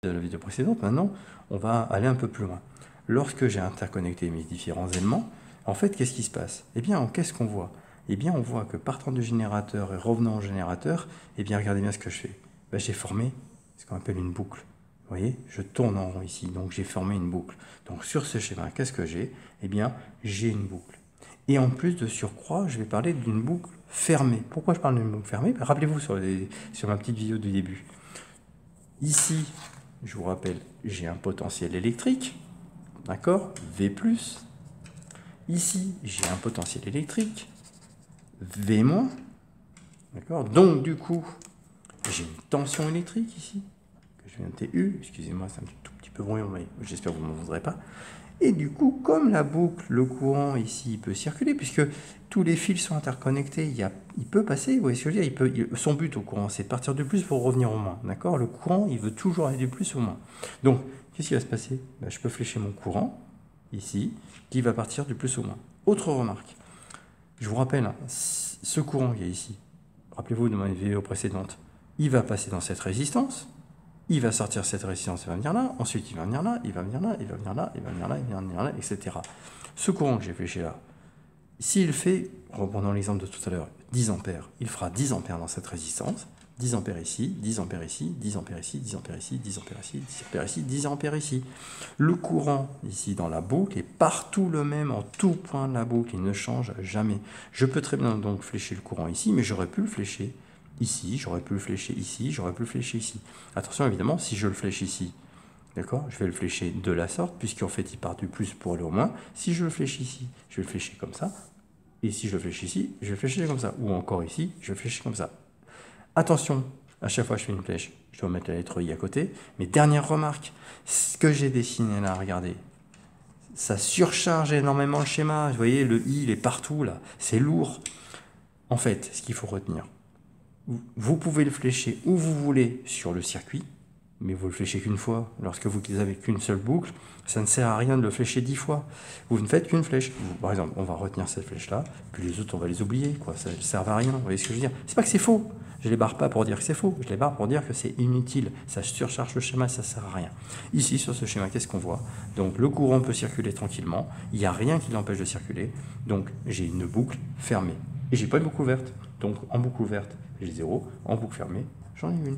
de la vidéo précédente, maintenant, on va aller un peu plus loin. Lorsque j'ai interconnecté mes différents éléments, en fait, qu'est-ce qui se passe? Eh bien, qu'est-ce qu'on voit? Eh bien, on voit que partant du générateur et revenant au générateur, eh bien, regardez bien ce que je fais. Ben, j'ai formé ce qu'on appelle une boucle. Vous voyez, je tourne en rond ici, donc j'ai formé une boucle. Donc, sur ce schéma, qu'est-ce que j'ai? Eh bien, j'ai une boucle. Et en plus de surcroît, je vais parler d'une boucle fermée. Pourquoi je parle d'une boucle fermée? Ben, rappelez-vous sur ma petite vidéo du début. Ici, je vous rappelle, j'ai un potentiel électrique, d'accord, V+. Ici, j'ai un potentiel électrique, V-, d'accord. Donc, du coup, j'ai une tension électrique ici, que je viens de TU. Excusez-moi, c'est un tout petit peu bruyant, mais j'espère que vous ne m'en voudrez pas. Et du coup, comme la boucle, le courant ici, il peut circuler, puisque tous les fils sont interconnectés, il peut passer, vous voyez ce que je veux dire, son but au courant, c'est de partir du plus pour revenir au moins, d'accord? Le courant, il veut toujours aller du plus au moins. Donc, qu'est-ce qui va se passer? Ben, je peux flécher mon courant, ici, qui va partir du plus au moins. Autre remarque, je vous rappelle, hein, ce courant qui est ici, rappelez-vous de ma vidéo précédente, il va passer dans cette résistance, il va sortir cette résistance, il va venir là, ensuite il va venir là, il va venir là, il va venir là, il va venir là, il va venir là, etc. Ce courant que j'ai fléché là, s'il fait, reprenons l'exemple de tout à l'heure, 10 ampères, il fera 10 ampères dans cette résistance, 10 ampères ici, 10 ampères ici, 10 ampères ici, 10 ampères ici, 10 ampères ici, 10 ampères ici, 10 ampères ici. Le courant ici dans la boucle est partout le même en tout point de la boucle, il ne change jamais. Je peux très bien donc flécher le courant ici, mais j'aurais pu le flécher ici, j'aurais pu le flécher ici, j'aurais pu le flécher ici. Attention évidemment, si je le flèche ici, d'accord, je vais le flécher de la sorte, puisqu'en fait il part du plus pour aller au moins. Si je le flèche ici, je vais le flécher comme ça. Et si je le fléchis ici, je vais le flécher comme ça. Ou encore ici, je vais le flécher comme ça. Attention, à chaque fois que je fais une flèche, je dois mettre la lettre I à côté. Mais dernière remarque, ce que j'ai dessiné là, regardez, ça surcharge énormément le schéma. Vous voyez, le I, il est partout là. C'est lourd. En fait, ce qu'il faut retenir, vous pouvez le flécher où vous voulez sur le circuit, mais vous le fléchez qu'une fois. Lorsque vous n'avez qu'une seule boucle, ça ne sert à rien de le flécher 10 fois. Vous ne faites qu'une flèche. Par exemple, on va retenir cette flèche-là, puis les autres, on va les oublier, quoi. Ça ne sert à rien. Vous voyez ce que je veux dire? C'est pas que c'est faux. Je les barre pas pour dire que c'est faux. Je les barre pour dire que c'est inutile. Ça surcharge le schéma, ça ne sert à rien. Ici, sur ce schéma, qu'est-ce qu'on voit? Donc, le courant peut circuler tranquillement. Il n'y a rien qui l'empêche de circuler. Donc, j'ai une boucle fermée. Et j'ai pas une boucle ouverte. Donc, en boucle ouverte, j'ai 0. En boucle fermée, j'en ai une.